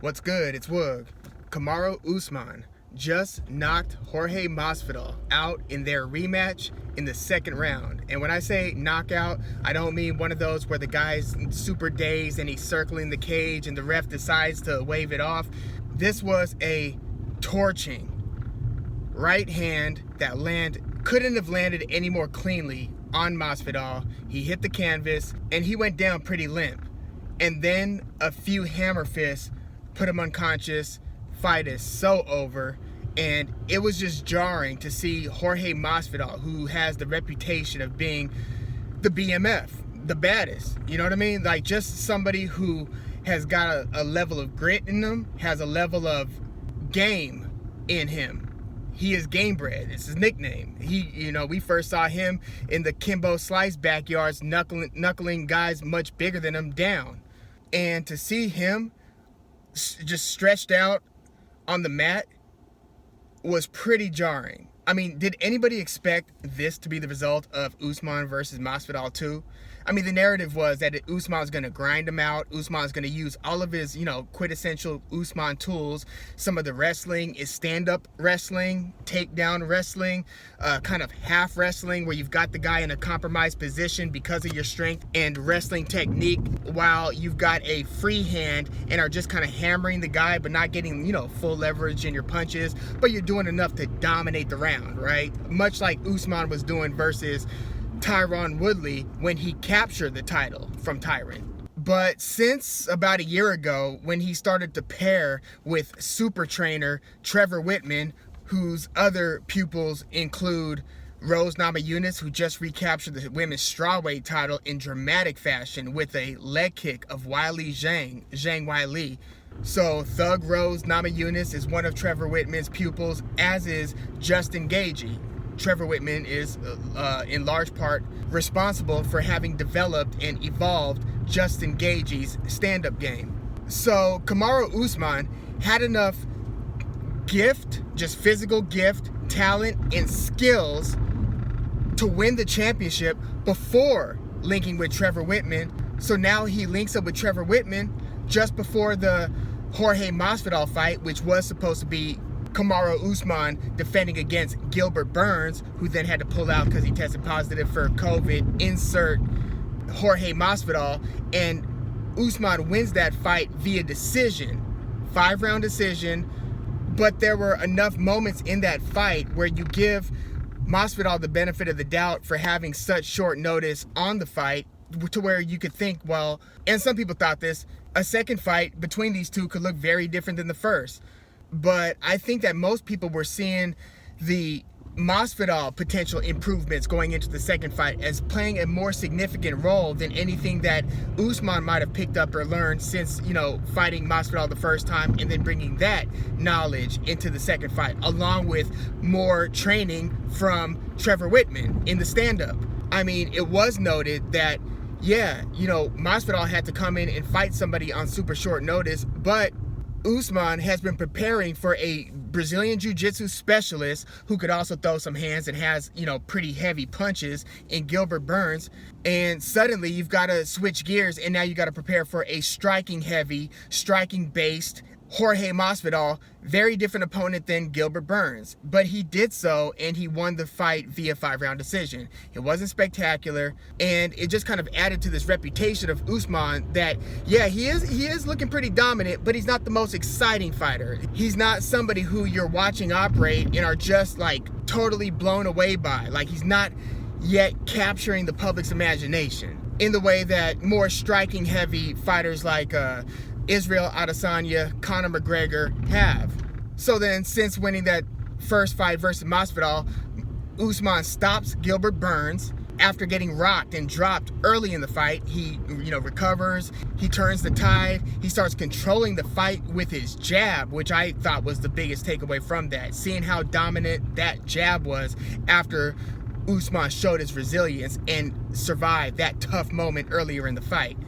What's good? It's Woog. Kamaru Usman just knocked Jorge Masvidal out in their rematch in the second round. And when I say knockout, I don't mean one of those where the guy's super dazed and he's circling the cage and the ref decides to wave it off. This was a torching right hand that couldn't have landed any more cleanly on Masvidal. He hit the canvas and he went down pretty limp. And then a few hammer fists put him unconscious. Fight is so over. And it was just jarring to see Jorge Masvidal, who has the reputation of being the BMF, the baddest. You know what I mean? Like, just somebody who has got a level of grit in him, has a level of game in him. He is game bred. It's his nickname. We first saw him in the Kimbo Slice backyards, knuckling guys much bigger than him down. And to see him just stretched out on the mat was pretty jarring. I mean, did anybody expect this to be the result of Usman versus Masvidal 2? I mean, the narrative was that Usman's going to grind him out. Usman's going to use all of his, quintessential Usman tools. Some of the wrestling is stand-up wrestling, takedown wrestling, kind of half wrestling where you've got the guy in a compromised position because of your strength and wrestling technique, while you've got a free hand and are just kind of hammering the guy but not getting, full leverage in your punches, but you're doing enough to dominate the round, right? Much like Usman was doing versus Tyron Woodley when he captured the title from Tyron. But since about a year ago, when he started to pair with super trainer Trevor Whitman, whose other pupils include Rose Namajunas, who just recaptured the women's strawweight title in dramatic fashion with a leg kick of Zhang Weili. So Thug Rose Namajunas is one of Trevor Whitman's pupils, as is Justin Gaethje. Trevor Whitman is, in large part, responsible for having developed and evolved Justin Gaethje's stand-up game. So Kamaru Usman had enough gift, just physical gift, talent, and skills to win the championship before linking with Trevor Whitman. So now he links up with Trevor Whitman just before the Jorge Masvidal fight, which was supposed to be Kamaru Usman defending against Gilbert Burns, who then had to pull out because he tested positive for COVID. Insert Jorge Masvidal, and Usman wins that fight via decision, 5-round decision. But there were enough moments in that fight where you give Masvidal the benefit of the doubt for having such short notice on the fight, to where you could think, well, and some people thought this, a second fight between these two could look very different than the first. But I think that most people were seeing the Masvidal potential improvements going into the second fight as playing a more significant role than anything that Usman might have picked up or learned since, fighting Masvidal the first time, and then bringing that knowledge into the second fight, along with more training from Trevor Whitman in the stand-up. I mean, it was noted that, Masvidal had to come in and fight somebody on super short notice, but Usman has been preparing for a Brazilian Jiu-Jitsu specialist who could also throw some hands and has, pretty heavy punches in Gilbert Burns. And suddenly you've got to switch gears, and now you got to prepare for a striking heavy, striking based Jorge Masvidal, very different opponent than Gilbert Burns. But he did so, and he won the fight via 5-round decision. It wasn't spectacular, and it just kind of added to this reputation of Usman that, he is looking pretty dominant, but he's not the most exciting fighter. He's not somebody who you're watching operate and are just, totally blown away by. He's not yet capturing the public's imagination in the way that more striking heavy fighters like Israel Adesanya, Conor McGregor have. So then, since winning that first fight versus Masvidal, Usman stops Gilbert Burns after getting rocked and dropped early in the fight. He, recovers. He turns the tide. He starts controlling the fight with his jab, which I thought was the biggest takeaway from that. Seeing how dominant that jab was after Usman showed his resilience and survived that tough moment earlier in the fight.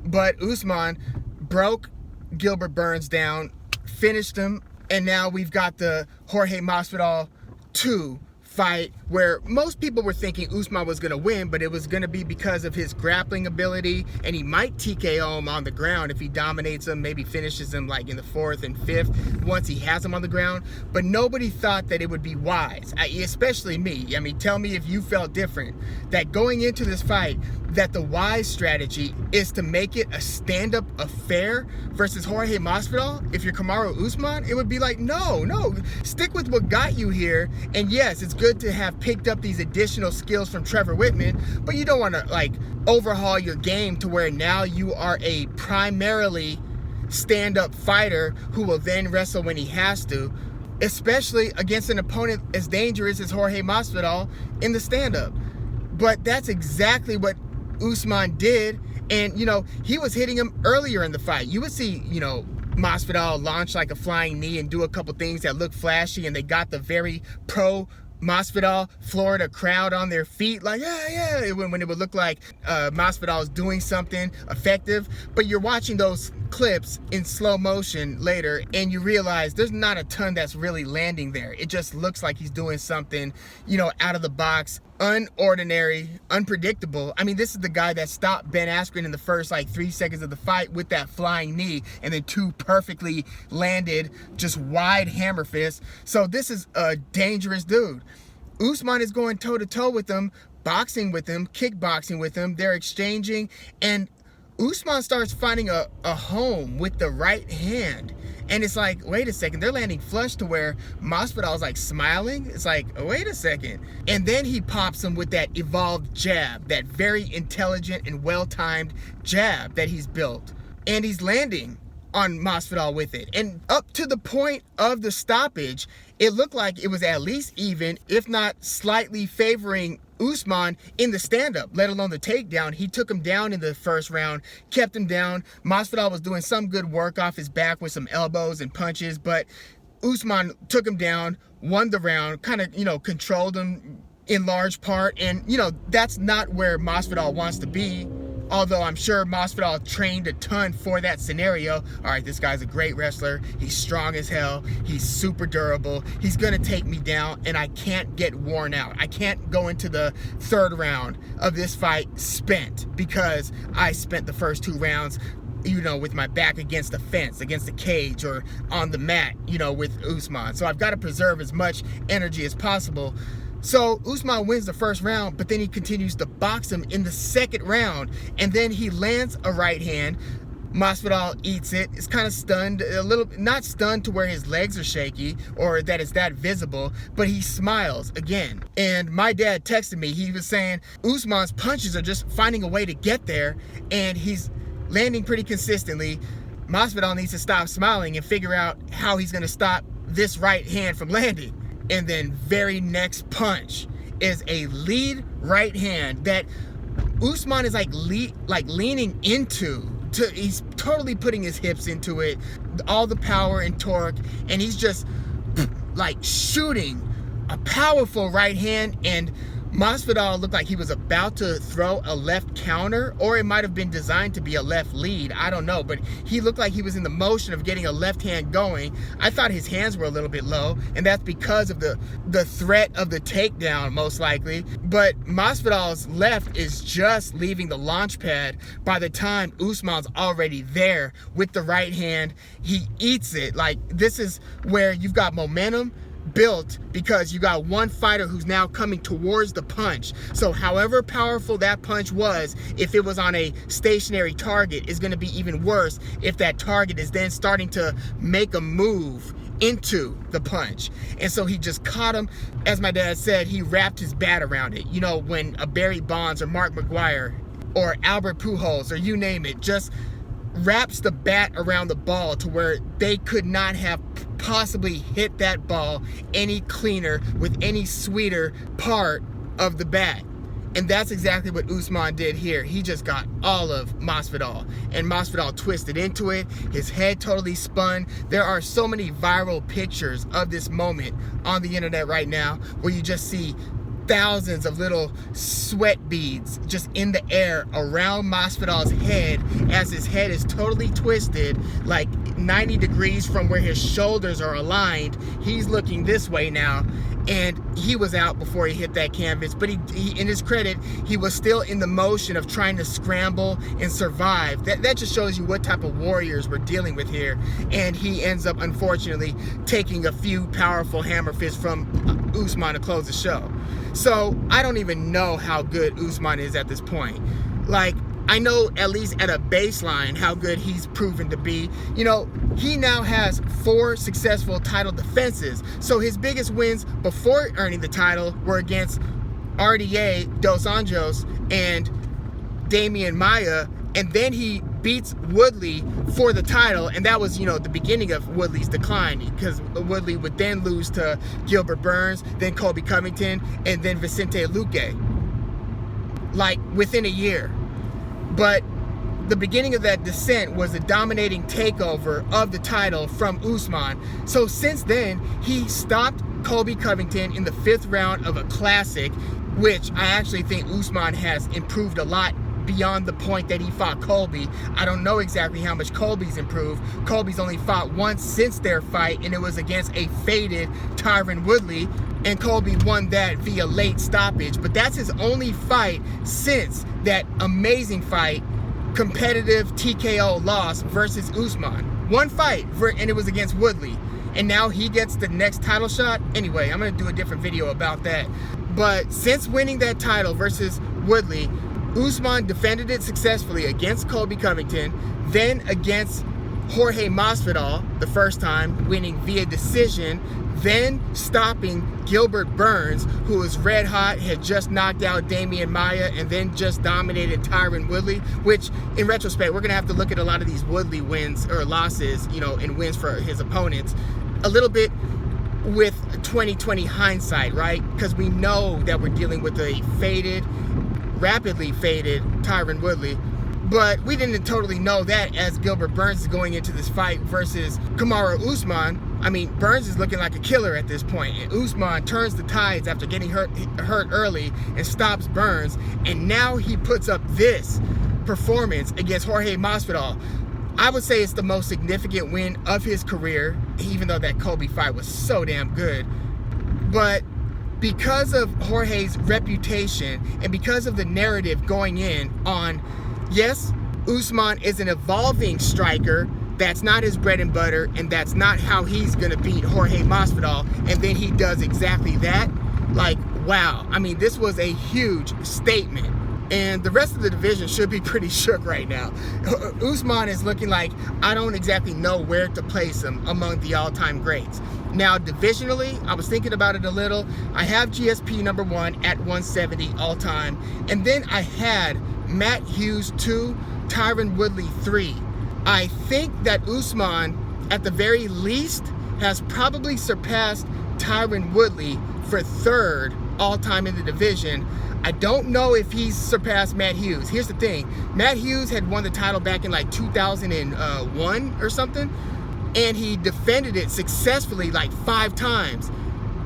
But Usman broke Gilbert Burns down, finished him, and now we've got the Jorge Masvidal 2 fight where most people were thinking Usman was going to win, but it was going to be because of his grappling ability, and he might TKO him on the ground if he dominates him, maybe finishes him like in the 4th and 5th once he has him on the ground. But nobody thought that it would be wise, especially me. I mean, tell me if you felt different, that going into this fight, that the wise strategy is to make it a stand-up affair versus Jorge Masvidal. If you're Kamaru Usman, it would be like, no, stick with what got you here. And yes, it's good to have picked up these additional skills from Trevor Whitman, but you don't want to like overhaul your game to where now you are a primarily stand-up fighter who will then wrestle when he has to, especially against an opponent as dangerous as Jorge Masvidal in the stand-up. But that's exactly what Usman did, and he was hitting him earlier in the fight. You would see Masvidal launch like a flying knee and do a couple things that look flashy, and they got the very pro Masvidal Florida crowd on their feet, like yeah, when it would look like Masvidal is doing something effective. But you're watching those clips in slow motion later, and you realize there's not a ton that's really landing there. It just looks like he's doing something, out of the box, unordinary, unpredictable. I mean, this is the guy that stopped Ben Askren in the first 3 seconds of the fight with that flying knee, and then 2 perfectly landed, just wide hammer fists. So this is a dangerous dude. Usman is going toe-to-toe with him, boxing with him, kickboxing with him. They're exchanging, and Usman starts finding a home with the right hand. And it's like, wait a second, they're landing flush to where Masvidal is like smiling. It's like, wait a second. And then he pops him with that evolved jab, that very intelligent and well-timed jab that he's built. And he's landing on Masvidal with it. And up to the point of the stoppage, it looked like it was at least even, if not slightly favoring Usman in the stand-up, let alone the takedown. He took him down in the first round, kept him down. Masvidal was doing some good work off his back with some elbows and punches, but Usman took him down, won the round, kind of, controlled him in large part. And, that's not where Masvidal wants to be. Although I'm sure Masvidal trained a ton for that scenario. All right, this guy's a great wrestler. He's strong as hell. He's super durable. He's going to take me down, and I can't get worn out. I can't go into the 3rd round of this fight spent, because I spent the first 2 rounds, with my back against the fence, against the cage, or on the mat, with Usman. So I've got to preserve as much energy as possible. So Usman wins the first round, but then he continues to box him in the 2nd round, and then he lands a right hand. Masvidal eats it. Is kind of stunned, a little, not stunned to where his legs are shaky or that it's that visible, but he smiles again. And my dad texted me. He was saying Usman's punches are just finding a way to get there, and he's landing pretty consistently. Masvidal needs to stop smiling and figure out how he's going to stop this right hand from landing. And then very next punch is a lead right hand that Usman is leaning into. He's totally putting his hips into it, all the power and torque, and he's just shooting a powerful right hand. And Masvidal looked like he was about to throw a left counter, or it might have been designed to be a left lead. I don't know, but he looked like he was in the motion of getting a left hand going. I thought his hands were a little bit low, and that's because of the threat of the takedown, most likely. But Masvidal's left is just leaving the launch pad by the time Usman's already there with the right hand. He eats it. This is where you've got momentum built, because you got one fighter who's now coming towards the punch. So however powerful that punch was, if it was on a stationary target, is going to be even worse if that target is then starting to make a move into the punch. And so he just caught him. As my dad said, he wrapped his bat around it. When a Barry Bonds or Mark McGuire or Albert Pujols or you name it just wraps the bat around the ball to where they could not have possibly hit that ball any cleaner with any sweeter part of the bat. And that's exactly what Usman did here. He just got all of Masvidal, and Masvidal twisted into it. His head totally spun. There are so many viral pictures of this moment on the internet right now where you just see thousands of little sweat beads just in the air around Masvidal's head, as his head is totally twisted, like 90 degrees from where his shoulders are aligned. He's looking this way now, and he was out before he hit that canvas. But he in his credit, he was still in the motion of trying to scramble and survive. That just shows you what type of warriors we're dealing with here. And he ends up, unfortunately, taking a few powerful hammer fists from Usman to close the show. So I don't even know how good Usman is at this point. Like, I know at least at a baseline how good he's proven to be. You know, he now has 4 successful title defenses. So his biggest wins before earning the title were against RDA, Dos Anjos, and Damian Maia. And then he beats Woodley for the title, and that was, you know, the beginning of Woodley's decline, because Woodley would then lose to Gilbert Burns, then Colby Covington, and then Vicente Luque, like within a year. But the beginning of that descent was a dominating takeover of the title from Usman. So since then, he stopped Colby Covington in the 5th round of a classic, which I actually think Usman has improved a lot beyond the point that he fought Colby. I don't know exactly how much Colby's improved. Colby's only fought once since their fight, and it was against a faded Tyron Woodley, and Colby won that via late stoppage. But that's his only fight since that amazing fight, competitive TKO loss versus Usman. One fight, and it was against Woodley. And now he gets the next title shot. Anyway, I'm going to do a different video about that. But since winning that title versus Woodley, Usman defended it successfully against Colby Covington, then against Jorge Masvidal the first time, winning via decision, then stopping Gilbert Burns, who was red hot, had just knocked out Damian Maia, and then just dominated Tyron Woodley, which in retrospect, we're going to have to look at a lot of these Woodley wins or losses, you know, and wins for his opponents a little bit with 2020 hindsight, right? Because we know that we're dealing with a rapidly faded Tyron Woodley, but we didn't totally know that as Gilbert Burns is going into this fight versus Kamaru Usman. I mean, Burns is looking like a killer at this point, and Usman turns the tides after getting hurt early and stops Burns, and now he puts up this performance against Jorge Masvidal. I would say it's the most significant win of his career, even though that Colby fight was so damn good. But because of Jorge's reputation and because of the narrative going in on, yes, Usman is an evolving striker, that's not his bread and butter, and that's not how he's going to beat Jorge Masvidal, and then he does exactly that. Like, wow. I mean, this was a huge statement. And the rest of the division should be pretty shook right now. Usman is looking like I don't exactly know where to place him among the all-time greats. Now, divisionally, I was thinking about it a little. I have GSP number 1 at 170 all-time. And then I had Matt Hughes 2, Tyron Woodley 3. I think that Usman, at the very least, has probably surpassed Tyron Woodley for 3rd all-time in the division. I don't know if he's surpassed Matt Hughes. Here's the thing. Matt Hughes had won the title back in like 2001 or something, and he defended it successfully like 5 times.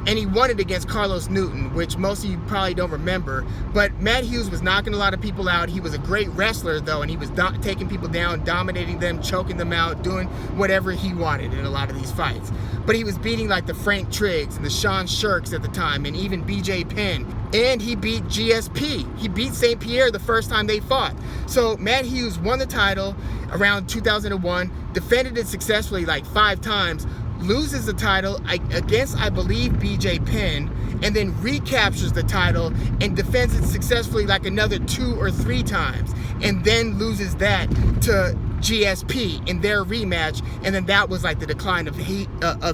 And he won it against Carlos Newton, which most of you probably don't remember. But Matt Hughes was knocking a lot of people out. He was a great wrestler, though, and he was taking people down, dominating them, choking them out, doing whatever he wanted in a lot of these fights. But he was beating like the Frank Triggs and the Sean Shirks at the time, and even BJ Penn. And he beat GSP. He beat St. Pierre the first time they fought. So Matt Hughes won the title around 2001, defended it successfully like 5 times, loses the title against, I believe, BJ Penn, and then recaptures the title and defends it successfully like another 2 or 3 times, and then loses that to GSP in their rematch. And then that was like the decline of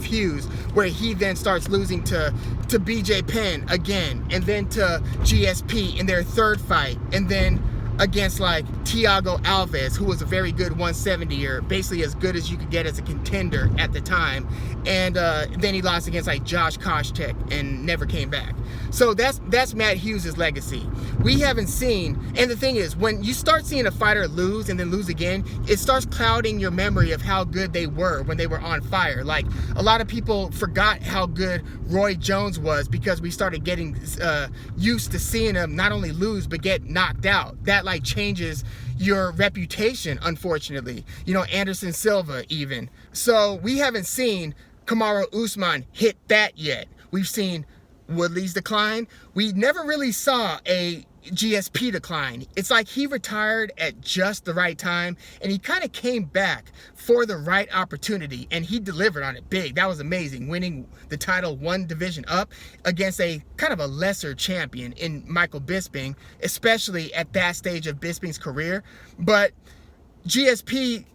Hughes, where he then starts losing to BJ Penn again, and then to GSP in their 3rd fight, and then against like Thiago Alves, who was a very good 170er, basically as good as you could get as a contender at the time. And then he lost against like Josh Koscheck and never came back. So that's Matt Hughes' legacy. We haven't seen, and the thing is, when you start seeing a fighter lose and then lose again, it starts clouding your memory of how good they were when they were on fire. Like, a lot of people forgot how good Roy Jones was because we started getting used to seeing him not only lose but get knocked out. That like changes your reputation, unfortunately. You know, Anderson Silva even. So we haven't seen Kamaru Usman hit that yet. We've seen Woodley's decline. We never really saw a GSP decline. It's like he retired at just the right time, and he kind of came back for the right opportunity, and he delivered on it big. That was amazing, winning the title one division up against a kind of a lesser champion in Michael Bisping, especially at that stage of Bisping's career. But GSP,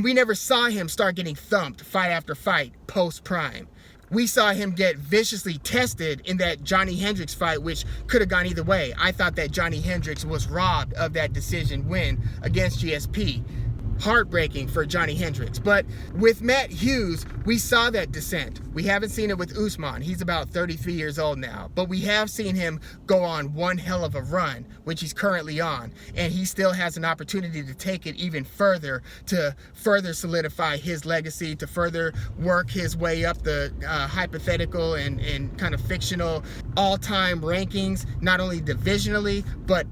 we never saw him start getting thumped fight after fight post-prime. We saw him get viciously tested in that Johnny Hendricks fight, which could have gone either way. I thought that Johnny Hendricks was robbed of that decision win against GSP. Heartbreaking for Johnny Hendricks. But with Matt Hughes, we saw that descent. We haven't seen it with Usman. He's about 33 years old now. But we have seen him go on one hell of a run, which he's currently on. And he still has an opportunity to take it even further, to further solidify his legacy, to further work his way up the hypothetical and kind of fictional all-time rankings, not only divisionally, but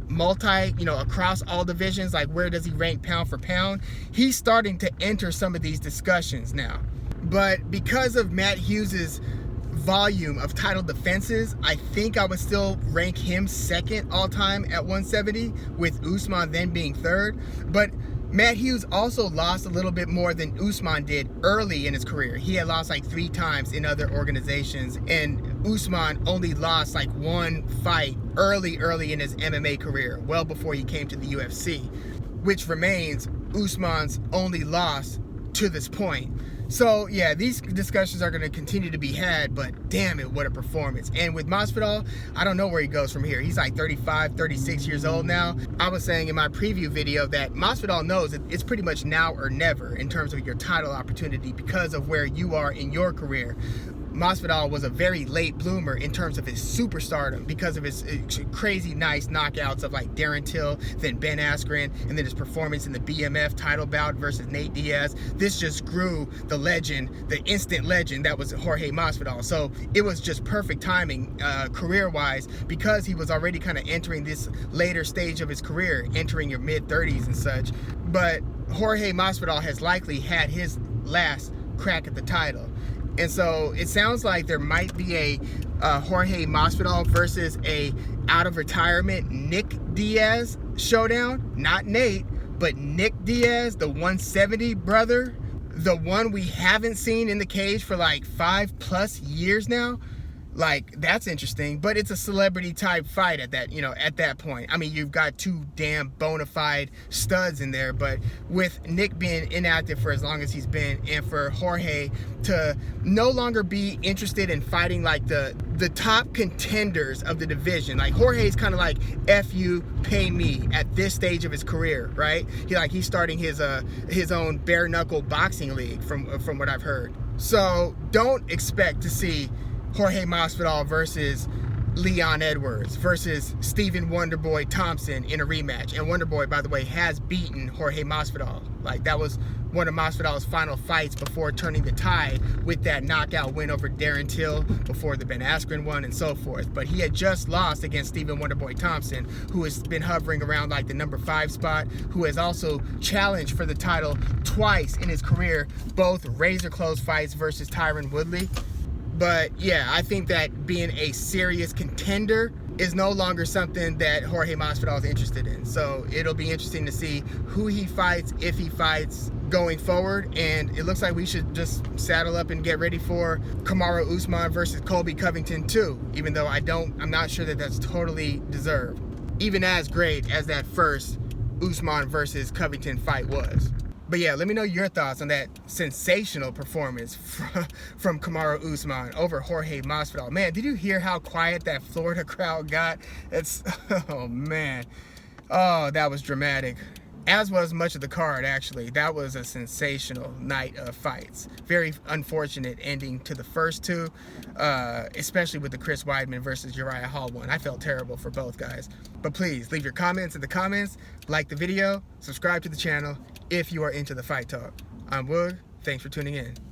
across all divisions. Like, where does he rank pound for pound? He's starting to enter some of these discussions now. But because of Matt Hughes's volume of title defenses, I think I would still rank him second all time at 170, with Usman then being third. But Matt Hughes also lost a little bit more than Usman did early in his career. He had lost like 3 times in other organizations, and Usman only lost like 1 fight early in his MMA career, well before he came to the UFC, which remains Usman's only loss to this point. So yeah, these discussions are going to continue to be had, but damn it, what a performance. And with Masvidal, I don't know where he goes from here. He's like 35, 36 years old now. I was saying in my preview video that Masvidal knows that it's pretty much now or never in terms of your title opportunity because of where you are in your career. Masvidal was a very late bloomer in terms of his superstardom because of his crazy nice knockouts of like Darren Till, then Ben Askren, and then his performance in the BMF title bout versus Nate Diaz. This just grew the legend, the instant legend that was Jorge Masvidal. So it was just perfect timing career-wise, because he was already kind of entering this later stage of his career, entering your mid-30s and such. But Jorge Masvidal has likely had his last crack at the title. And so it sounds like there might be a Jorge Masvidal versus a out of retirement Nick Diaz showdown. Not Nate, but Nick Diaz, the 170 brother, the one we haven't seen in the cage for like 5+ years now. Like, that's interesting, but it's a celebrity type fight at that, at that point. I mean, you've got 2 damn bona fide studs in there, but with Nick being inactive for as long as he's been, and for Jorge to no longer be interested in fighting like the top contenders of the division. Like, Jorge's kind of like, F you, pay me at this stage of his career, right? He's starting his own bare knuckle boxing league from what I've heard. So don't expect to see Jorge Masvidal versus Leon Edwards versus Stephen Wonderboy Thompson in a rematch. And Wonderboy, by the way, has beaten Jorge Masvidal. Like, that was one of Masvidal's final fights before turning the tide with that knockout win over Darren Till before the Ben Askren one and so forth. But he had just lost against Stephen Wonderboy Thompson, who has been hovering around like the number 5 spot, who has also challenged for the title twice in his career, both razor close fights versus Tyron Woodley. But yeah, I think that being a serious contender is no longer something that Jorge Masvidal is interested in. So it'll be interesting to see who he fights, if he fights, going forward. And it looks like we should just saddle up and get ready for Kamaru Usman versus Colby Covington too, even though I'm not sure that that's totally deserved, even as great as that first Usman versus Covington fight was. But yeah, let me know your thoughts on that sensational performance from Kamaru Usman over Jorge Masvidal. Man, did you hear how quiet that Florida crowd got? Oh man. Oh, that was dramatic. As was much of the card, actually. That was a sensational night of fights. Very unfortunate ending to the first two, especially with the Chris Weidman versus Uriah Hall one. I felt terrible for both guys. But please, leave your comments in the comments, like the video, subscribe to the channel if you are into the fight talk. I'm Woog. Thanks for tuning in.